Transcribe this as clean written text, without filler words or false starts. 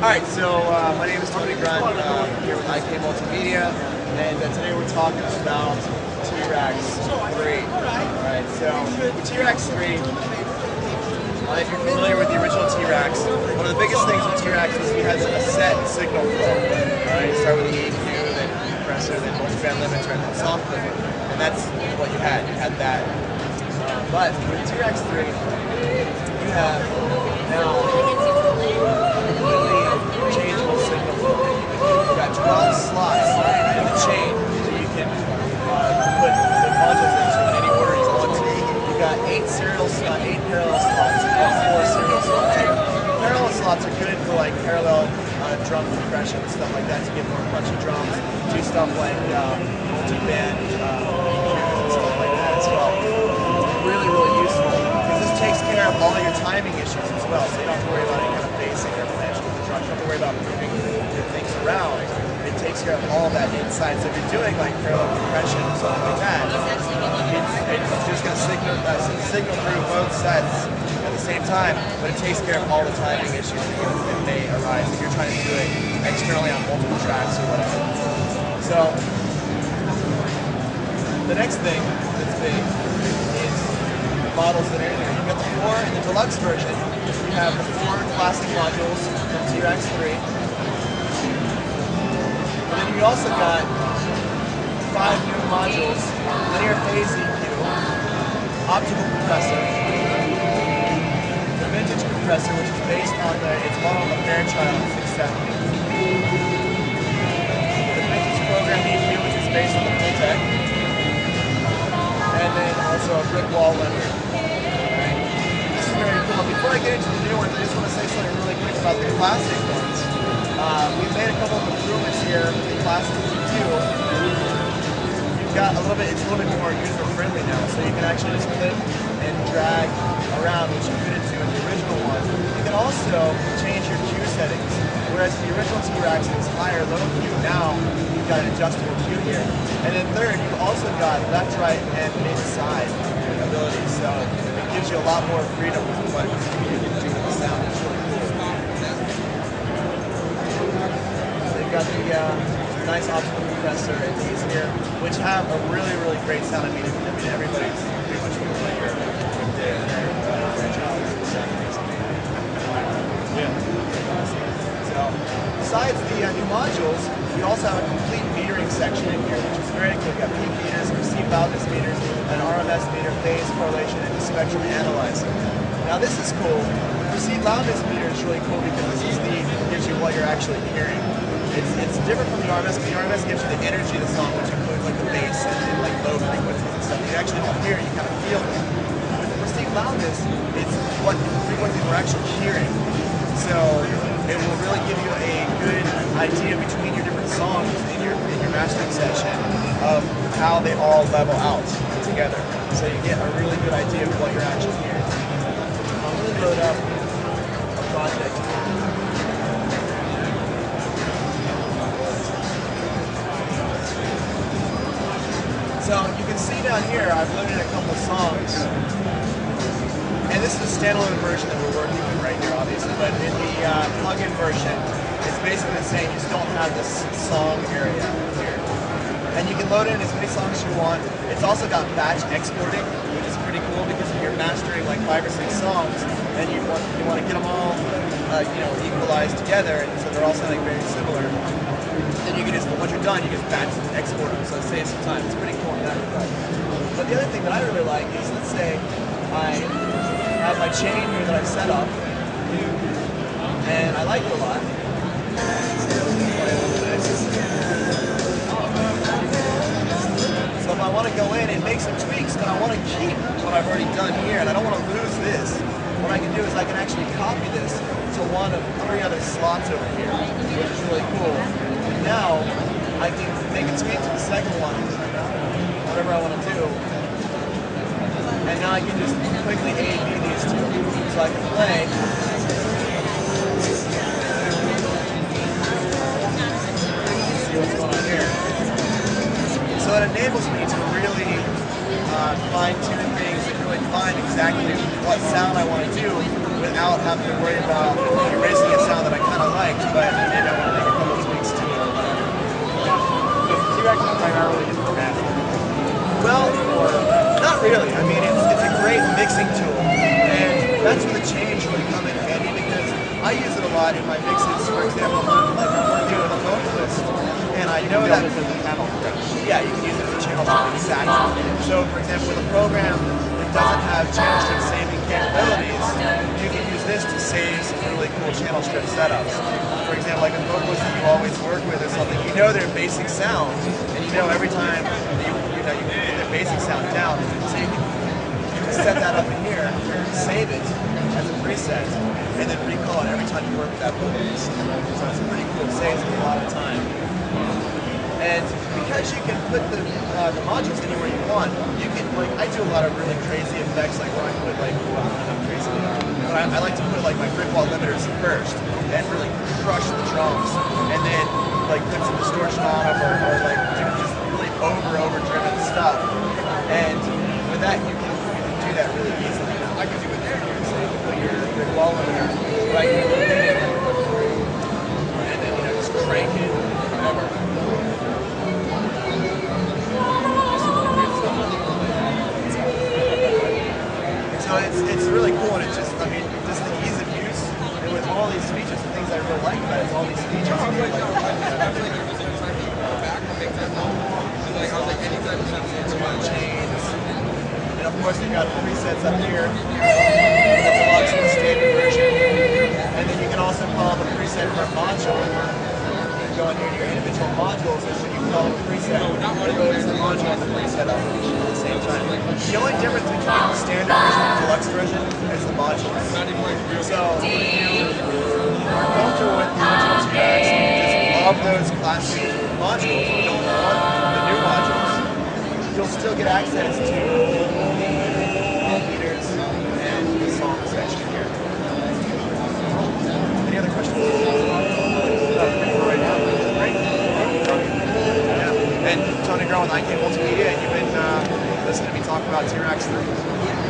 Alright, so my name is Grund, here with IK Multimedia, and today we're talking about T-Rex 3. Alright, so T-Rex 3, if you're familiar with the original T-Rex, one of the biggest things with T-Rex is we had a set signal flow. Alright, start with the EQ, then compressor, then multiband limiter, and then soft limit. And that's what you had. You had that. But with T-Rex 3, you have now changeable signal flow. You've got 12 slots in the chain that you can put the modules into in any order you want. You've got 8 parallel slots, 4 serial slots. Parallel slots are good for like parallel drum compression and stuff like that to get more punchy drums. Do stuff like multi-band and stuff like that as well. Really, really useful because this takes care of all your timing issues as well. So you don't have to worry about any kind of basing or flange with the drum. You don't have to worry about moving your things around. It takes care of all that inside. So if you're doing like parallel compression or something like that, it's just going to signal through both sets at the same time, but it takes care of all the timing issues that may arise if you're trying to do it externally on multiple tracks or whatever. So the next thing that's big is the models that are in here. You've got the 4 in the deluxe version. You have the 4 classic modules from T-Rex 3. And then you also got 5 new modules, linear phase EQ, optical compressor, the vintage compressor, which is based on it's modeled on the Fairchild 670. The vintage program EQ, which is based on the Tech. And then also a brick wall limiter. Right. This is very cool. Before I get into the new ones, I just want to say something really quick about the classic ones. We've made a couple of improvements here with the classic too. You've got it's a little bit more user friendly now, so you can actually just click and drag around, which you couldn't do in the original one. You can also change your cue settings. Whereas the original T-Rex was higher, low cue, now you've got an adjustable cue here. And then third, you've also got left, right, and mid-side abilities. So it gives you a lot more freedom with what you can do with the sound. It's really cool. So you've got the nice optical compressor and these here, which have a really, really great sound. I mean everybody's pretty much familiar with their Fairchild 670s. So, besides the new modules, we also have a complete metering section in here, which is very cool. We've got peak meters, perceived loudness meters, an RMS meter, phase correlation, and a spectrum analyzer. Now this is cool. The perceived loudness meter is really cool because this gives you what you're actually hearing. It's different from the RMS. The RMS gives you the energy of the song, which includes like the bass and like low frequencies and stuff. You actually don't hear it, you kind of feel it. With the perceived loudness, it's what frequencies we're actually hearing. So it will really give you a good idea between your different songs in your mastering session of how they all level out together. So you get a really good idea of what you're actually hearing. I'm going to load up a project. So you can see down here, I've loaded a couple songs. And this is a standalone version that we're working with right here, obviously. But in the plug-in version, it's basically the same. You just don't have this song area here. And you can load in as many songs as you want. It's also got batch exporting, which is pretty cool because if you're mastering like 5 or 6 songs and you want to get them all equalized together, and so they're all sounding very similar. Then you can just, once you're done, you just batch export them, so it saves some time. It's pretty cool in that regard. But the other thing that I really like is, let's say I have my chain here that I've set up, and I like it a lot. So if I want to go in and make some tweaks, but I want to keep what I've already done here, and I don't want to lose this, what I can do is I can actually copy this to one of 3 other slots over here, which is really cool. And now I can make a tweak to the second one, whatever I want to do. And now I can just quickly A/B these two. So I can play. See what's going on here. So it enables me to really fine-tune things and really find exactly what sound I want to do without having to worry about erasing a sound that I kind of liked. But lot in my mixes. For example, like I'm working with a vocalist, and I know that. Yeah, you can use it as a channel strip, exactly. So, for example, with a program that doesn't have channel strip saving capabilities, you can use this to save some really cool channel strip setups. For example, like a vocalist that you always work with or something, you know their basic sound, and you know every time you can get their basic sound down, so you can set that up in here, save it as a preset, and then recall it every time you work with that vocalist. So it's pretty cool. It saves a lot of time. And because you can put the modules anywhere you want, you can, like, I do a lot of really crazy effects, like where I put, like, well, not crazy, but I like to put, like, my brick wall limiters first, and really crush the drums, and then, like, put some distortion on them, or like, do just really over-driven stuff. And with that, you can do that really easily. I can do it there, so you can put your brick wall limiter right here, and then, just crank it, whatever. So it's really cool, and it's just, I mean, just the ease of use, and with all these features, the things I really like about it is all these features. Chains, and of course we've got presets up here, the deluxe and the standard version, and then you can also call up a preset for a module. You go in here to your individual modules, and when you call up a preset, it goes to the module and the preset up at the same time. The only difference between the standard version and the deluxe version is the modules. So if you are comfortable with the original tracks and you just love those classic modules, you don't want the new modules, you'll still get access to the meters and the song section here. Any other questions? Right now? Great. Yeah. And Tony Grund with IK Multimedia, and you've been listening to me talk about T-Rex 3.